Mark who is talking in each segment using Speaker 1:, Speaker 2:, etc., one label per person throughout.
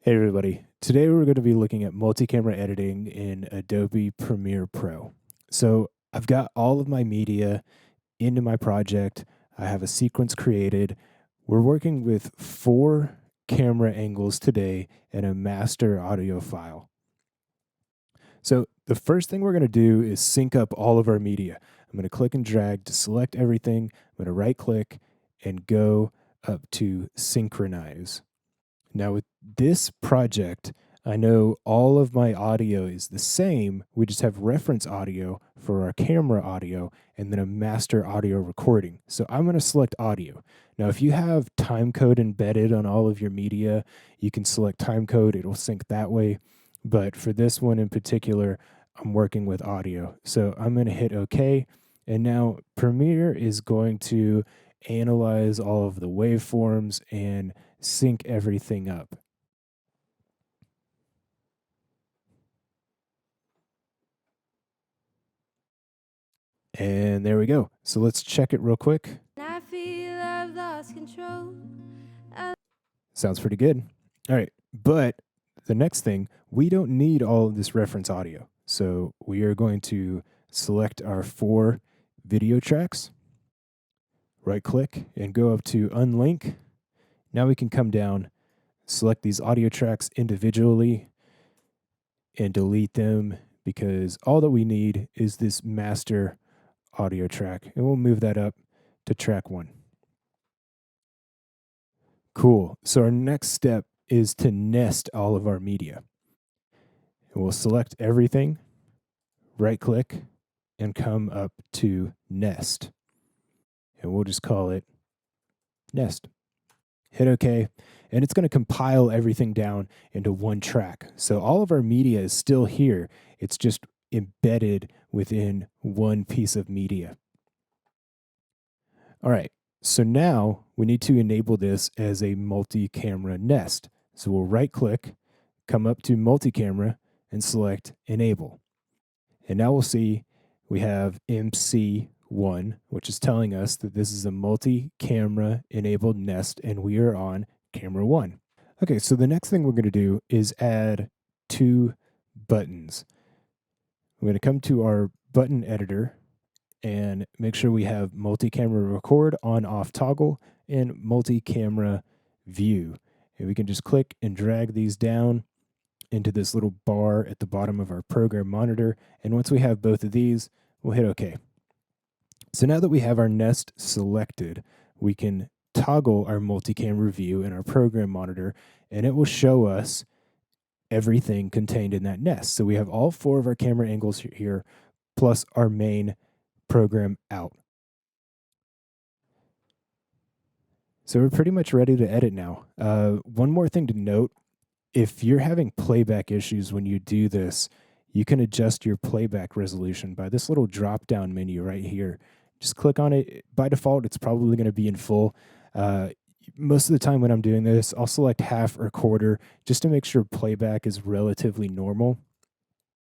Speaker 1: Hey everybody, today we're going to be looking at multi-camera editing in Adobe Premiere Pro. So I've got all of my media into my project. I have a sequence created. We're working with 4 camera angles today and a master audio file. So the first thing we're going to do is sync up all of our media. I'm going to click and drag to select everything. I'm going to right click and go up to synchronize. Now with this project, I know all of my audio is the same. We just have reference audio for our camera audio and then a master audio recording. So I'm going to select audio. Now, if you have timecode embedded on all of your media, you can select timecode. It'll sync that way. But for this one in particular, I'm working with audio. So I'm going to hit OK. And now Premiere is going to analyze all of the waveforms and sync everything up. And there we go. So let's check it real quick.
Speaker 2: I feel I've lost control.
Speaker 1: Sounds pretty good. All right. But the next thing, we don't need all of this reference audio. So we are going to select our 4 video tracks, right click, and go up to unlink. Now we can come down, select these audio tracks individually, and delete them because all that we need is this master audio track. And we'll move that up to track 1. Cool. So our next step is to nest all of our media. And we'll select everything, right click, and come up to nest. And we'll just call it nest. Hit OK. And it's going to compile everything down into one track. So all of our media is still here. It's just embedded within one piece of media. All right. So now we need to enable this as a multi-camera nest. So we'll right click, come up to multi-camera, and select enable. And now we'll see we have MC1, which is telling us that this is a multi-camera enabled nest and we are on camera 1. Okay, so the next thing we're going to do is add 2 buttons. We're going to come to our button editor and make sure we have multi-camera record on off toggle and multi-camera view. And we can just click and drag these down into this little bar at the bottom of our program monitor. And once we have both of these, we'll hit OK. So now that we have our nest selected, we can toggle our multi-camera view in our program monitor, and it will show us everything contained in that nest. So we have all 4 of our camera angles here, plus our main program out. So we're pretty much ready to edit now. One more thing to note, if you're having playback issues when you do this, you can adjust your playback resolution by this little drop-down menu right here. Just click on it. By default, it's probably going to be in full. Most of the time when I'm doing this, I'll select half or quarter just to make sure playback is relatively normal.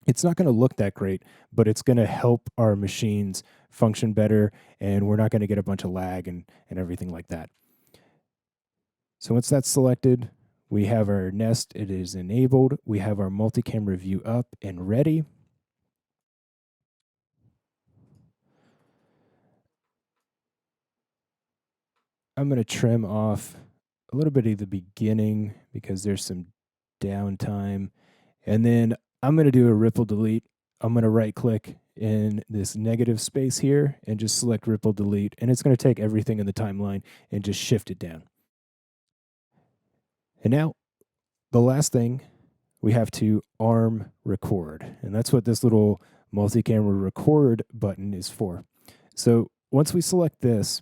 Speaker 1: It's not going to look that great, but it's going to help our machines function better, and we're not going to get a bunch of lag and everything like that. So once that's selected, we have our nest, it is enabled. We have our multi-camera view up and ready. I'm going to trim off a little bit of the beginning because there's some downtime. And then I'm going to do a ripple delete. I'm going to right click in this negative space here and just select ripple delete. And it's going to take everything in the timeline and just shift it down. And now the last thing, we have to arm record. And that's what this little multi-camera record button is for. So once we select this,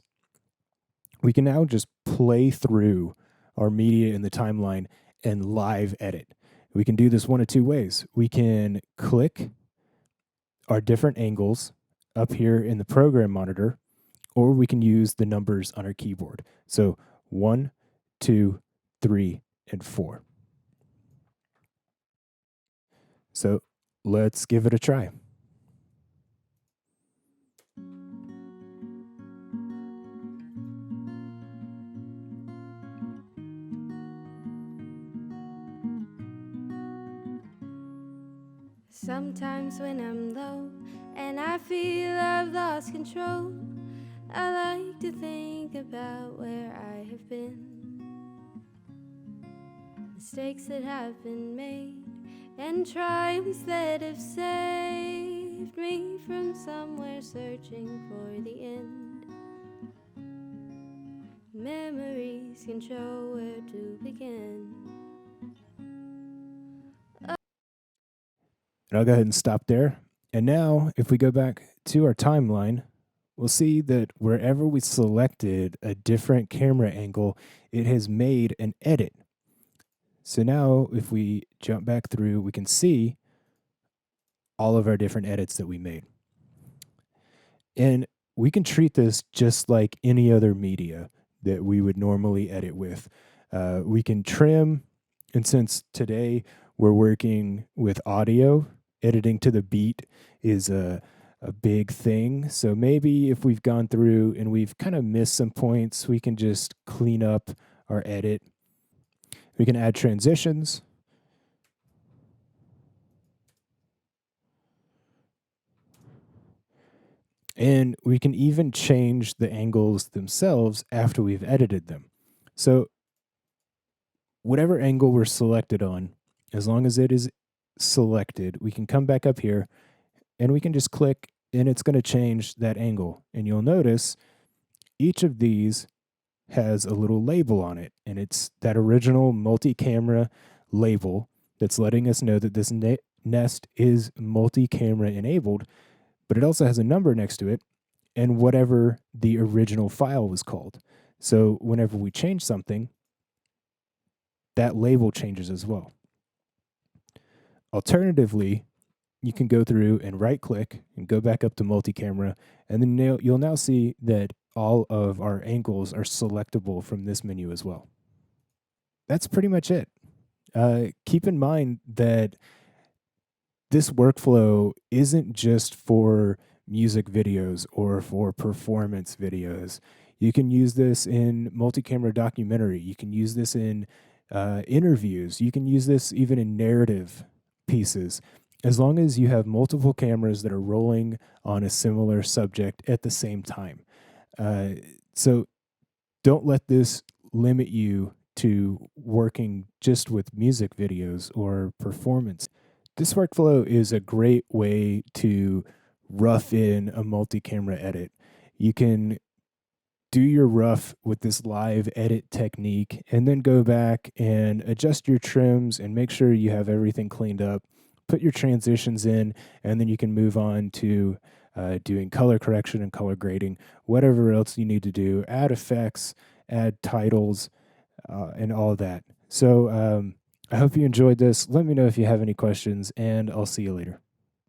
Speaker 1: we can now just play through our media in the timeline and live edit. We can do this one of 2 ways. We can click our different angles up here in the program monitor, or we can use the numbers on our keyboard. So 1, 2, 3, and 4. So let's give it a try.
Speaker 2: Sometimes when I'm low and I feel I've lost control, I like to think about where I have been, mistakes that have been made, and triumphs that have saved me from somewhere searching for the end. Memories can show where to begin.
Speaker 1: And I'll go ahead and stop there. And now, if we go back to our timeline, we'll see that wherever we selected a different camera angle, it has made an edit. So now, if we jump back through, we can see all of our different edits that we made. And we can treat this just like any other media that we would normally edit with. We can trim, and since today we're working with audio, editing to the beat is a big thing. So maybe if we've gone through and we've kind of missed some points, we can just clean up our edit. We can add transitions. And we can even change the angles themselves after we've edited them. So whatever angle we're selected on, as long as it is selected, we can come back up here and we can just click and it's going to change that angle. And you'll notice each of these has a little label on it, and it's that original multi-camera label that's letting us know that this nest is multi-camera enabled, but it also has a number next to it and whatever the original file was called. So whenever we change something, that label changes as well. Alternatively, you can go through and right click and go back up to multi-camera, and then you'll now see that all of our angles are selectable from this menu as well. That's pretty much it. Keep in mind that this workflow isn't just for music videos or for performance videos. You can use this in multi-camera documentary. You can use this in interviews. You can use this even in narrative pieces, as long as you have multiple cameras that are rolling on a similar subject at the same time. So don't let this limit you to working just with music videos or performance. This workflow is a great way to rough in a multi-camera edit. You can do your rough with this live edit technique and then go back and adjust your trims and make sure you have everything cleaned up. Put your transitions in, and then you can move on to doing color correction and color grading, whatever else you need to do, add effects, add titles, and all that. So I hope you enjoyed this. Let me know if you have any questions, and I'll see you later.